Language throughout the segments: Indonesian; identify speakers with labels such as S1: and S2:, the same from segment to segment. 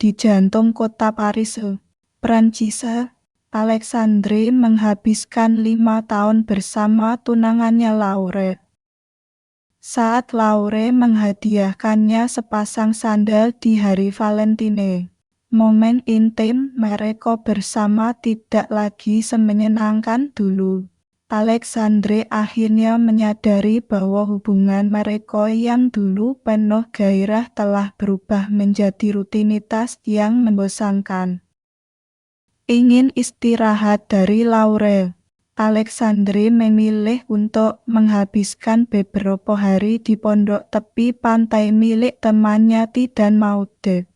S1: di jantung kota Paris, Prancis. Alexandre menghabiskan 5 tahun bersama tunangannya Laure. Saat Laure menghadiahkannya sepasang sandal di hari Valentine, momen intim mereka bersama tidak lagi semenyenangkan dulu. Alexandre akhirnya menyadari bahwa hubungan mereka yang dulu penuh gairah telah berubah menjadi rutinitas yang membosankan. Ingin istirahat dari Laure, Alexandre memilih untuk menghabiskan beberapa hari di pondok tepi pantai milik temannya Ti dan Maude.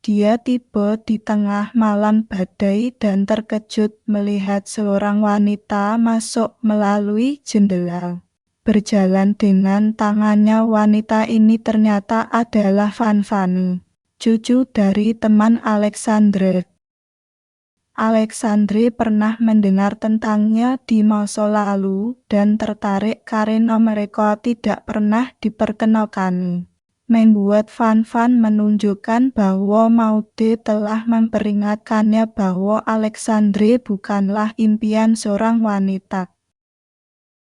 S1: Dia tiba di tengah malam badai dan terkejut melihat seorang wanita masuk melalui jendela. Berjalan dengan tangannya, wanita ini ternyata adalah Van Van, cucu dari teman Alexandre. Alexandre pernah mendengar tentangnya di masa lalu dan tertarik karena mereka tidak pernah diperkenalkan. Membuat Van Van menunjukkan bahwa Maude telah memperingatkannya bahwa Alexandre bukanlah impian seorang wanita.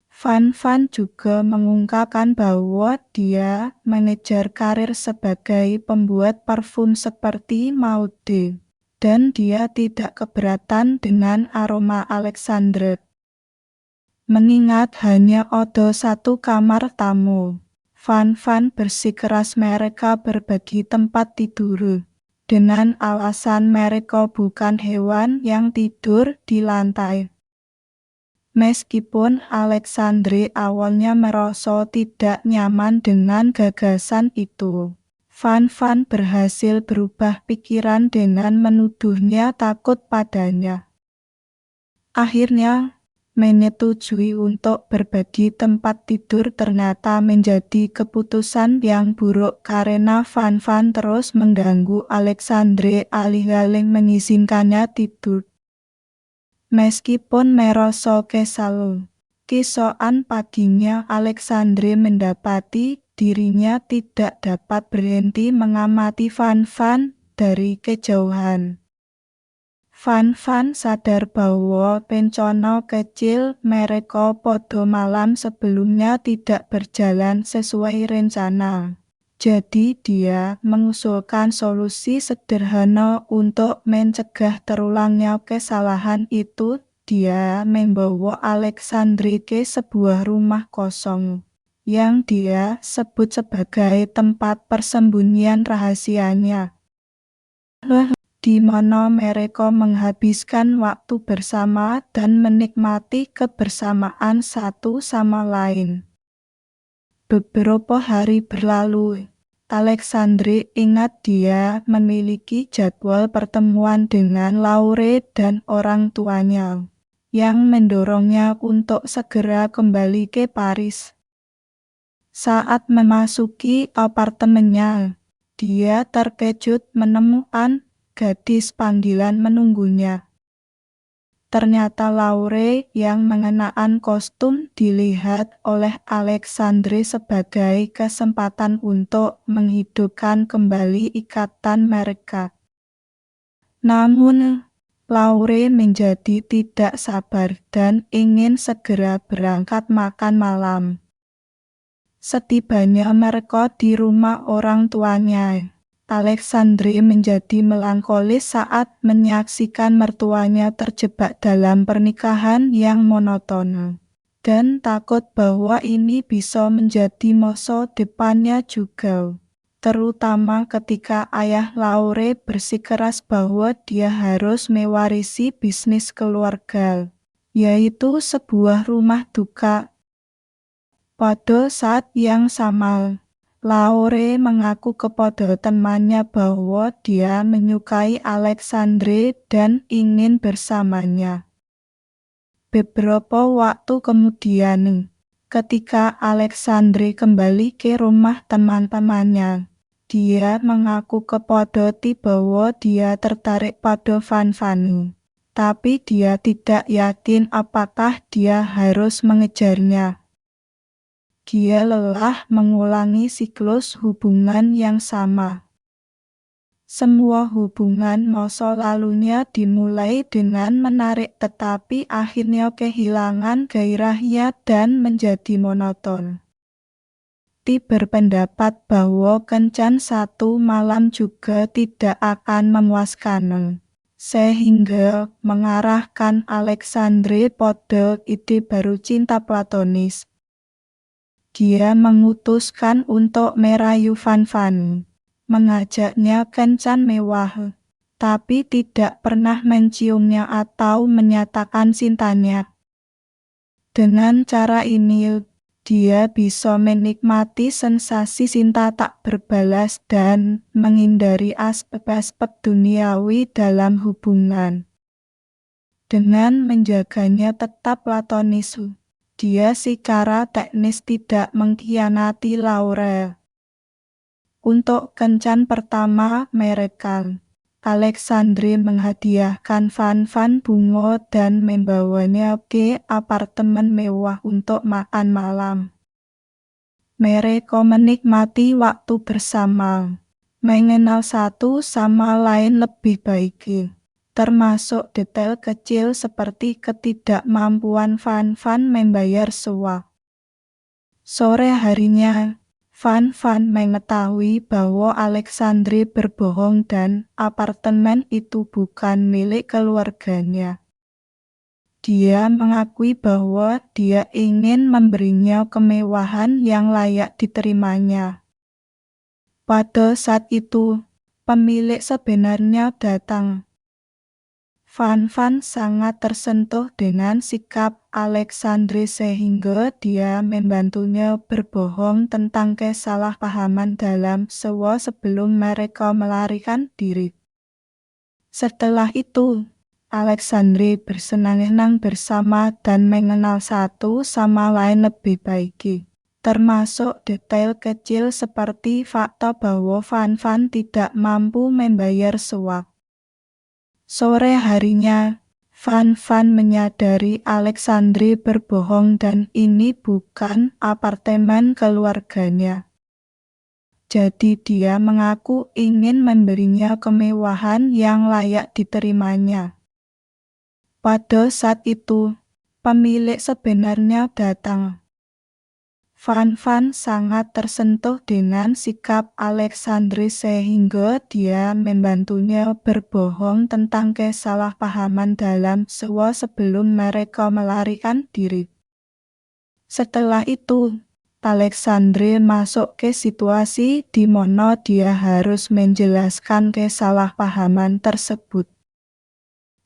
S1: Van Van juga mengungkapkan bahwa dia mengejar karir sebagai pembuat parfum seperti Maude, dan dia tidak keberatan dengan aroma Alexandre. Mengingat hanya ada satu kamar tamu, Van Van bersikeras mereka berbagi tempat tidur, dengan alasan mereka bukan hewan yang tidur di lantai. Meskipun Alexandre awalnya merasa tidak nyaman dengan gagasan itu, Van Van berhasil berubah pikiran dengan menuduhnya takut padanya. Akhirnya, menyetujui untuk berbagi tempat tidur ternyata menjadi keputusan yang buruk karena Van Van terus mengganggu Alexandre alih-alih mengizinkannya tidur. Meskipun merasa kesal, keesokan paginya Alexandre mendapati dirinya tidak dapat berhenti mengamati Van Van dari kejauhan. Van Van sadar bahwa rencana kecil mereka pada malam sebelumnya tidak berjalan sesuai rencana. Jadi dia mengusulkan solusi sederhana untuk mencegah terulangnya kesalahan itu. Dia membawa Alexandre ke sebuah rumah kosong yang dia sebut sebagai tempat persembunyian rahasianya, di mana mereka menghabiskan waktu bersama dan menikmati kebersamaan satu sama lain. Beberapa hari berlalu, Alexandre ingat dia memiliki jadwal pertemuan dengan Laure dan orang tuanya, yang mendorongnya untuk segera kembali ke Paris. Saat memasuki apartemennya, dia terkejut menemukan gadis panggilan menunggunya. Ternyata Laure yang mengenakan kostum dilihat oleh Alexandre sebagai kesempatan untuk menghidupkan kembali ikatan mereka. Namun, Laure menjadi tidak sabar dan ingin segera berangkat makan malam. Setibanya mereka di rumah orang tuanya, Alexandre menjadi melankolis saat menyaksikan mertuanya terjebak dalam pernikahan yang monoton, dan takut bahwa ini bisa menjadi masa depannya juga, terutama ketika ayah Laure bersikeras bahwa dia harus mewarisi bisnis keluarga, yaitu sebuah rumah duka. Pada saat yang sama, Laure mengaku kepada temannya bahwa dia menyukai Alexandre dan ingin bersamanya. Beberapa waktu kemudian, ketika Alexandre kembali ke rumah teman-temannya, dia mengaku kepada Ti bahwa dia tertarik pada Van Van, tapi dia tidak yakin apakah dia harus mengejarnya. Dia lelah mengulangi siklus hubungan yang sama. Semua hubungan masa lalunya dimulai dengan menarik tetapi akhirnya kehilangan gairahnya dan menjadi monoton. Ti berpendapat bahwa kencan satu malam juga tidak akan memuaskan, sehingga mengarahkan Alexandre pada ide baru cinta platonis. Dia memutuskan untuk merayu Van Van, mengajaknya kencan mewah, tapi tidak pernah menciumnya atau menyatakan cintanya. Dengan cara ini, dia bisa menikmati sensasi cinta tak berbalas dan menghindari aspek-aspek duniawi dalam hubungan. Dengan menjaganya tetap platonis, dia secara teknis tidak mengkhianati Laurel. Untuk kencan pertama mereka, Alexandre menghadiahkan Van Van bunga dan membawanya ke apartemen mewah untuk makan malam. Mereka menikmati waktu bersama, mengenal satu sama lain lebih baik, termasuk detail kecil seperti ketidakmampuan Van Van membayar sewa. Sore harinya, Van Van mengetahui bahwa Alexandre berbohong dan apartemen itu bukan milik keluarganya. Dia mengakui bahwa dia ingin memberinya kemewahan yang layak diterimanya. Pada saat itu, pemilik sebenarnya datang. Van Van sangat tersentuh dengan sikap Alexandre sehingga dia membantunya berbohong tentang kesalahpahaman dalam sewa sebelum mereka melarikan diri. Setelah itu, Alexandre bersenang-senang bersama dan mengenal satu sama lain lebih baik, termasuk detail kecil seperti fakta bahwa Van Van tidak mampu membayar sewa. Sore harinya, Van Van menyadari Alexandre berbohong dan ini bukan apartemen keluarganya. Jadi dia mengaku ingin memberinya kemewahan yang layak diterimanya. Pada saat itu, pemilik sebenarnya datang. Van Van sangat tersentuh dengan sikap Alexandre sehingga dia membantunya berbohong tentang kesalahpahaman dalam sewa sebelum mereka melarikan diri. Setelah itu, Alexandre masuk ke situasi di mana dia harus menjelaskan kesalahpahaman tersebut.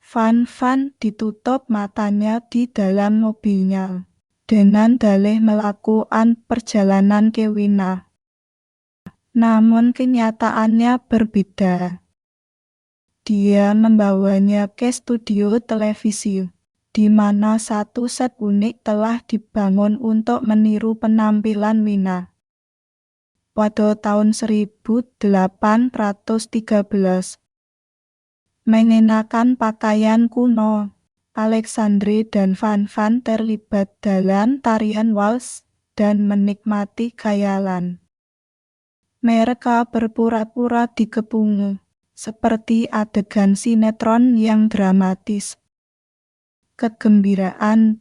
S1: Van Van ditutup matanya di dalam mobilnya dengan dalih melakukan perjalanan ke Wina. Namun kenyataannya berbeda. Dia membawanya ke studio televisi, di mana satu set unik telah dibangun untuk meniru penampilan Wina. Pada tahun 1813, mengenakan pakaian kuno, Alexandre dan Van Van terlibat dalam tarian wals dan menikmati khayalan. Mereka berpura-pura dikepung, seperti adegan sinetron yang dramatis. Kegembiraan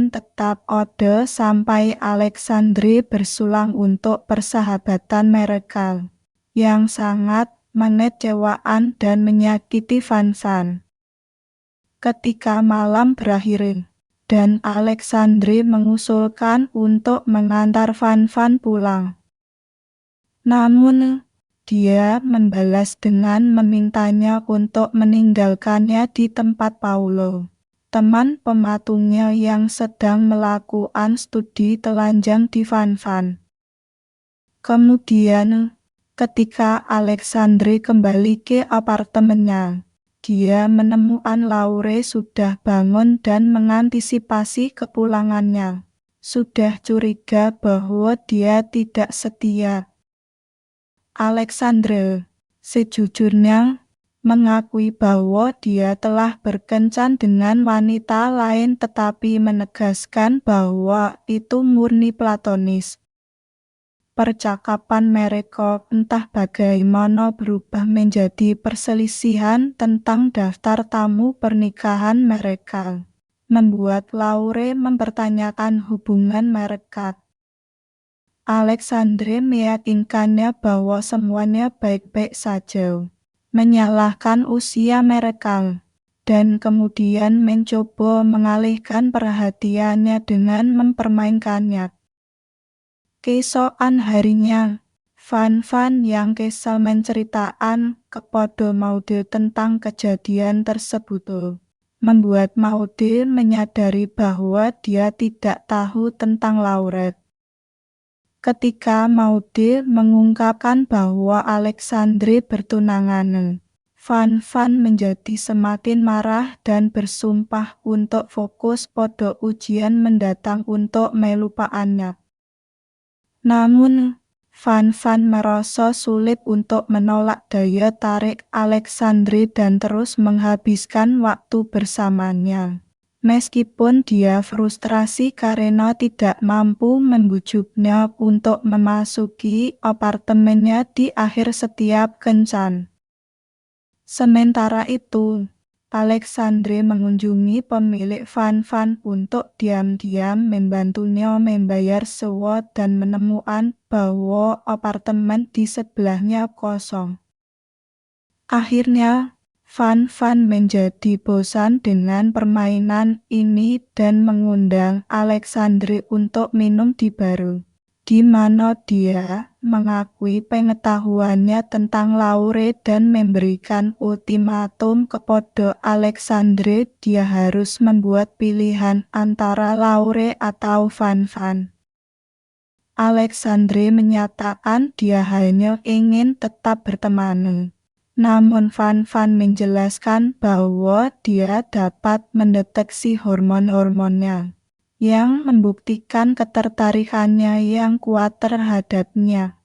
S1: tetap ada sampai Alexandre bersulang untuk persahabatan mereka, yang sangat mengecewakan dan menyakiti Van Van. Ketika malam berakhir, dan Alexandre mengusulkan untuk mengantar Van Van pulang. Namun, dia membalas dengan memintanya untuk meninggalkannya di tempat Paulo, teman pematungnya yang sedang melakukan studi telanjang di Van Van. Kemudian, ketika Alexandre kembali ke apartemennya, dia menemukan Laure sudah bangun dan mengantisipasi kepulangannya. Sudah curiga bahwa dia tidak setia. Alexandre, sejujurnya, mengakui bahwa dia telah berkencan dengan wanita lain tetapi menegaskan bahwa itu murni platonis. Percakapan mereka entah bagaimana berubah menjadi perselisihan tentang daftar tamu pernikahan mereka, membuat Laure mempertanyakan hubungan mereka. Alexandre meyakinkannya bahwa semuanya baik-baik saja, menyalahkan usia mereka, dan kemudian mencoba mengalihkan perhatiannya dengan mempermainkannya. Keesokan harinya, Van yang kesal menceritakan kepada Maude tentang kejadian tersebut, membuat Maude menyadari bahwa dia tidak tahu tentang Laurette. Ketika Maude mengungkapkan bahwa Alexandre bertunangan, Van menjadi semakin marah dan bersumpah untuk fokus pada ujian mendatang untuk melupakannya. Namun, Van merasa sulit untuk menolak daya tarik Alexandre dan terus menghabiskan waktu bersamanya. Meskipun dia frustrasi karena tidak mampu membujuknya untuk memasuki apartemennya di akhir setiap kencan. Sementara itu, Alexandre mengunjungi pemilik Van untuk diam-diam membantunya membayar sewa dan menemukan bahwa apartemen di sebelahnya kosong. Akhirnya, Van menjadi bosan dengan permainan ini dan mengundang Alexandre untuk minum di bar, di mana dia mengakui pengetahuannya tentang Laure dan memberikan ultimatum kepada Alexandre. Dia harus membuat pilihan antara Laure atau Van. Alexandre menyatakan dia hanya ingin tetap berteman. Namun Van menjelaskan bahwa dia dapat mendeteksi hormon-hormonnya yang membuktikan ketertarikannya yang kuat terhadapnya.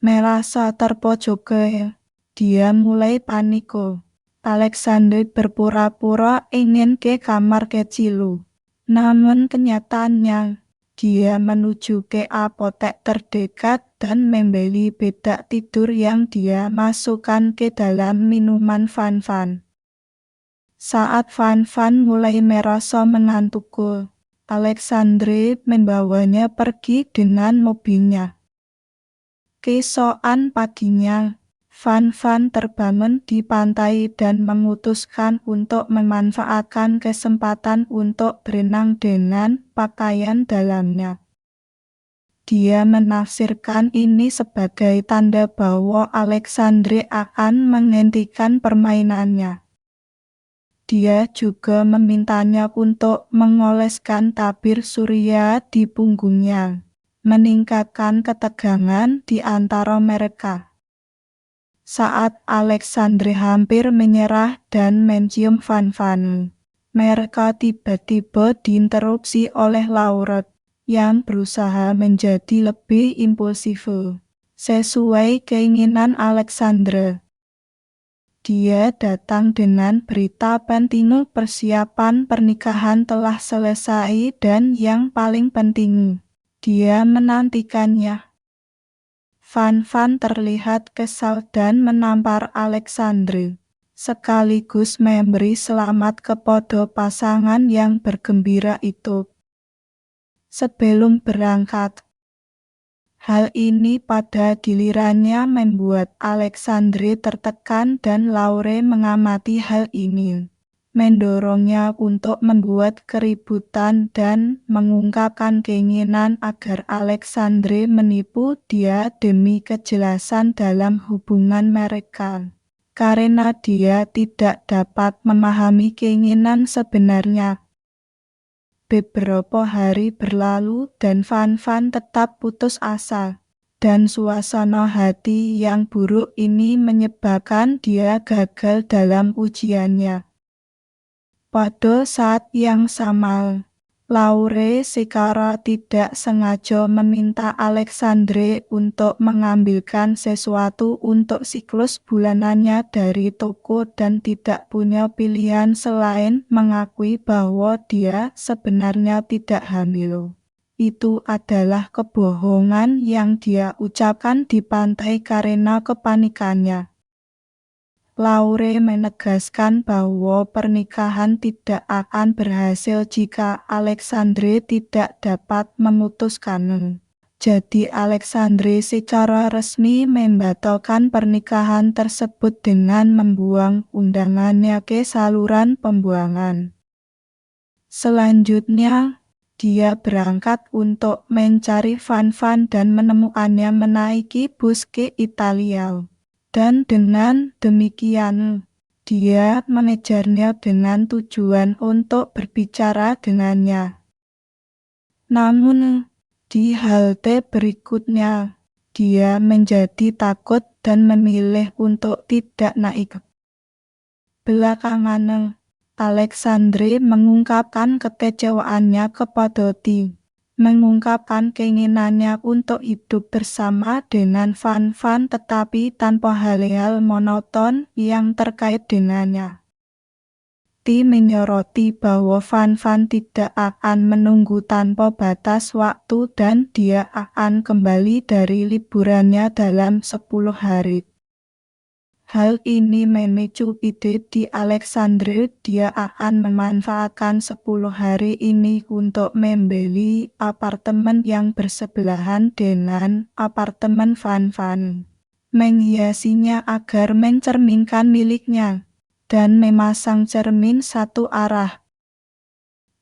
S1: Merasa terpojoki, dia mulai panik. Alexandre berpura-pura ingin ke kamar kecil. Namun kenyataannya, dia menuju ke apotek terdekat dan membeli bedak tidur yang dia masukkan ke dalam minuman Van. Saat Van mulai merasa mengantuk, Alexandre membawanya pergi dengan mobilnya. Keesokan paginya, Van terbangun di pantai dan memutuskan untuk memanfaatkan kesempatan untuk berenang dengan pakaian dalamnya. Dia menafsirkan ini sebagai tanda bahwa Alexandre akan menghentikan permainannya. Dia juga memintanya untuk mengoleskan tabir surya di punggungnya, meningkatkan ketegangan di antara mereka. Saat Alexandre hampir menyerah dan mencium Van, mereka tiba-tiba diinterupsi oleh Laurette yang berusaha menjadi lebih impulsif, sesuai keinginan Alexandre. Dia datang dengan berita penting, persiapan pernikahan telah selesai dan yang paling penting, dia menantikannya. Van terlihat kesal dan menampar Alexandre, sekaligus memberi selamat kepada pasangan yang bergembira itu. Sebelum berangkat, hal ini pada gilirannya membuat Alexandre tertekan dan Laure mengamati hal ini, mendorongnya untuk membuat keributan dan mengungkapkan keinginan agar Alexandre menipu dia demi kejelasan dalam hubungan mereka, karena dia tidak dapat memahami keinginan sebenarnya. Beberapa hari berlalu dan Van tetap putus asa, dan suasana hati yang buruk ini menyebabkan dia gagal dalam ujiannya. Pada saat yang sama, Laure secara tidak sengaja meminta Alexandre untuk mengambilkan sesuatu untuk siklus bulanannya dari toko dan tidak punya pilihan selain mengakui bahwa dia sebenarnya tidak hamil. Itu adalah kebohongan yang dia ucapkan di pantai karena kepanikannya. Laure menegaskan bahwa pernikahan tidak akan berhasil jika Alexandre tidak dapat memutuskan. Jadi Alexandre secara resmi membatalkan pernikahan tersebut dengan membuang undangannya ke saluran pembuangan. Selanjutnya, dia berangkat untuk mencari Van dan menemukannya menaiki bus ke Italia. Dan dengan demikian, dia mengejarnya dengan tujuan untuk berbicara dengannya. Namun, di halte berikutnya, dia menjadi takut dan memilih untuk tidak naik. Belakangan, Alexandre mengungkapkan kekecewaannya kepada T, mengungkapkan keinginannya untuk hidup bersama dengan Van tetapi tanpa hal-hal monoton yang terkait dengannya. T menyoroti bahwa Van tidak akan menunggu tanpa batas waktu dan dia akan kembali dari liburannya dalam 10 hari. Hal ini memicu ide di Alexandre. Dia akan memanfaatkan 10 hari ini untuk membeli apartemen yang bersebelahan dengan apartemen Van, menghiasinya agar mencerminkan miliknya, dan memasang cermin satu arah.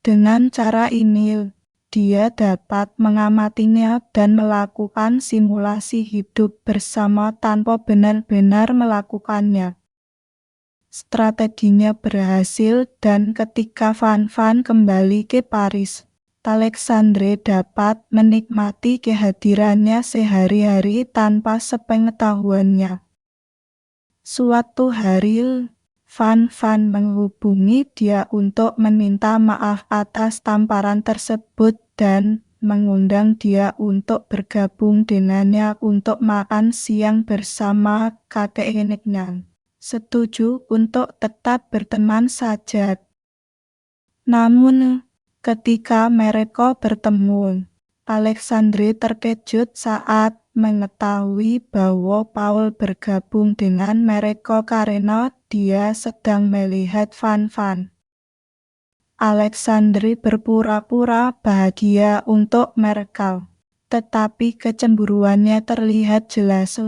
S1: Dengan cara ini, dia dapat mengamatinya dan melakukan simulasi hidup bersama tanpa benar-benar melakukannya. Strateginya berhasil dan ketika Van kembali ke Paris, Alexandre dapat menikmati kehadirannya sehari-hari tanpa sepengetahuannya. Suatu hari, Van menghubungi dia untuk meminta maaf atas tamparan tersebut dan mengundang dia untuk bergabung dengannya untuk makan siang bersama kakek neneknya. Setuju untuk tetap berteman saja. Namun, ketika mereka bertemu, Alexandre terkejut saat mengetahui bahwa Paul bergabung dengan mereka karena dia sedang melihat Van. Alexandre berpura-pura bahagia untuk mereka, tetapi kecemburuannya terlihat jelas,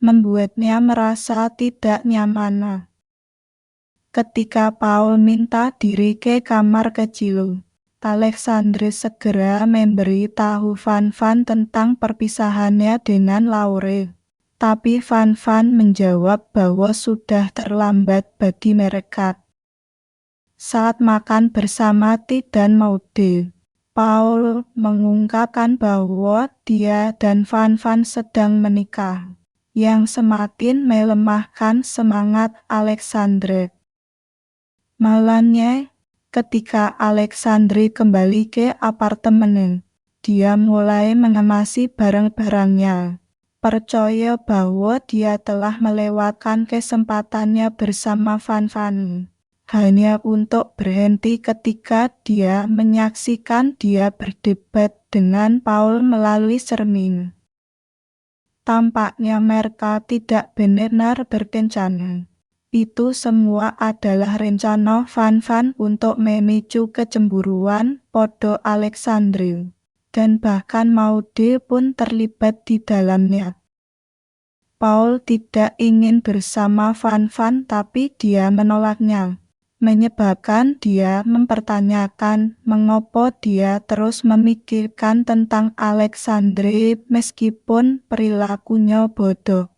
S1: membuatnya merasa tidak nyaman. Ketika Paul minta diri ke kamar kecil, Alexandre segera memberi tahu Van tentang perpisahannya dengan Laure. Tapi Van menjawab bahwa sudah terlambat bagi mereka. Saat makan bersama T dan Maude, Paul mengungkapkan bahwa dia dan Van sedang menikah, yang semakin melemahkan semangat Alexandre. Malamnya, ketika Alexandre kembali ke apartemen, dia mulai mengemasi barang-barangnya. Percaya bahwa dia telah melewatkan kesempatannya bersama Van, hanya untuk berhenti ketika dia menyaksikan dia berdebat dengan Paul melalui cermin. Tampaknya mereka tidak benar-benar berkencan. Itu semua adalah rencana Van untuk memicu kecemburuan pada Alexandre, dan bahkan Maude pun terlibat di dalamnya. Paul tidak ingin bersama Van tapi dia menolaknya, menyebabkan dia mempertanyakan mengapa dia terus memikirkan tentang Alexandre meskipun perilakunya bodoh.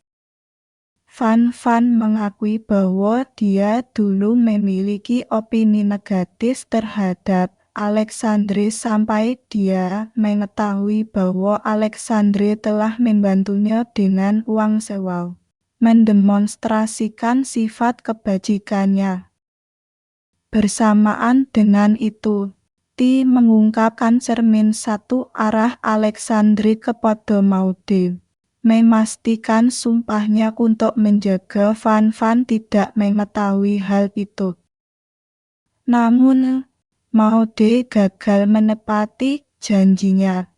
S1: Van mengakui bahwa dia dulu memiliki opini negatif terhadap Alexandre sampai dia mengetahui bahwa Alexandre telah membantunya dengan uang sewa, mendemonstrasikan sifat kebajikannya. Bersamaan dengan itu, T mengungkapkan cermin satu arah Alexandre kepada Maude, memastikan sumpahnya untuk menjaga Van tidak mengetahui hal itu. Namun, Maude gagal menepati janjinya.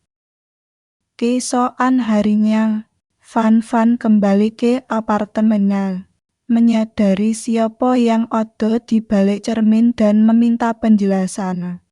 S1: Keesokan harinya, Van kembali ke apartemennya, menyadari siapa yang ada di balik cermin dan meminta penjelasan.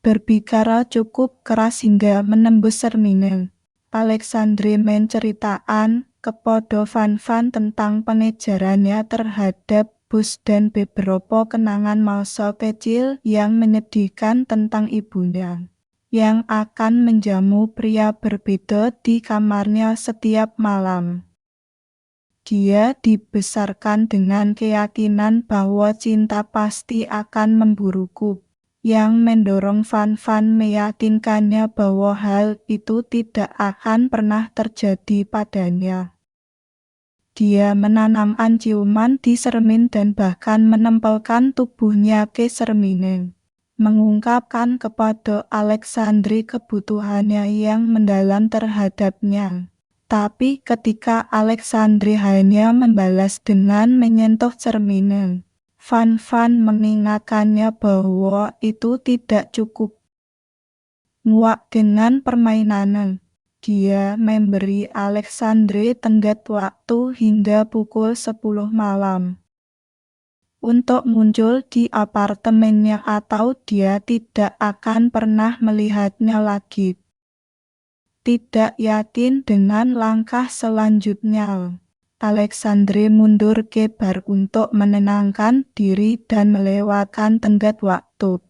S1: Berbicara cukup keras hingga menembus cermin. Alexandre menceritakan kepada Van tentang pengejarannya terhadap bus dan beberapa kenangan masa kecil yang menyedihkan tentang ibunya, yang akan menjamu pria berbeda di kamarnya setiap malam. Dia dibesarkan dengan keyakinan bahwa cinta pasti akan memburuku, yang mendorong Van meyakinkannya bahwa hal itu tidak akan pernah terjadi padanya. Dia menanamkan ciuman di cermin dan bahkan menempelkan tubuhnya ke cermin, mengungkapkan kepada Alexandre kebutuhannya yang mendalam terhadapnya. Tapi ketika Alexandre hanya membalas dengan menyentuh cermin, Van mengingatkannya bahwa itu tidak cukup. Muak dengan permainan, dia memberi Alexandre tenggat waktu hingga pukul 10 malam untuk muncul di apartemennya atau dia tidak akan pernah melihatnya lagi. Tidak yakin dengan langkah selanjutnya, Alexandre mundur ke bar untuk menenangkan diri dan melewatkan tenggat waktu.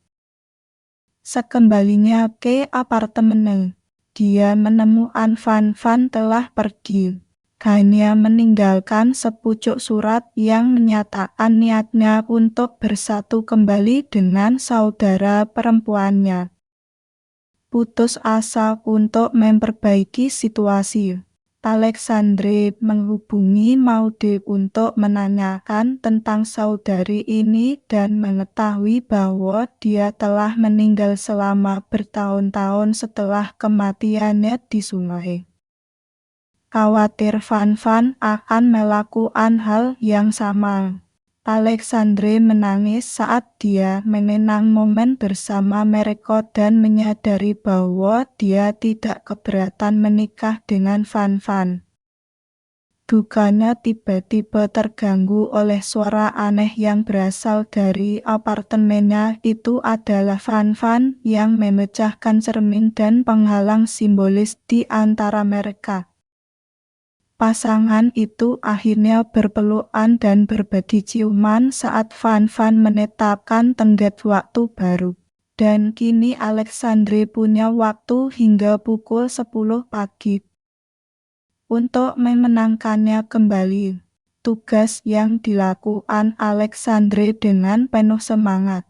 S1: Sekembalinya ke apartemen, dia menemukan Van telah pergi. Hanya meninggalkan sepucuk surat yang menyatakan niatnya untuk bersatu kembali dengan saudara perempuannya. Putus asa untuk memperbaiki situasi, Alexandre menghubungi Maude untuk menanyakan tentang saudari ini dan mengetahui bahwa dia telah meninggal selama bertahun-tahun setelah kematiannya di sungai. Khawatir Van akan melakukan hal yang sama, Alexandre menangis saat dia mengenang momen bersama mereka dan menyadari bahwa dia tidak keberatan menikah dengan Van. Duganya tiba-tiba terganggu oleh suara aneh yang berasal dari apartemennya. Itu adalah Van yang memecahkan cermin dan penghalang simbolis di antara mereka. Pasangan itu akhirnya berpelukan dan berbagi ciuman saat Van menetapkan tenggat waktu baru. Dan kini Alexandre punya waktu hingga pukul 10 pagi untuk memenangkannya kembali. Tugas yang dilakukan Alexandre dengan penuh semangat.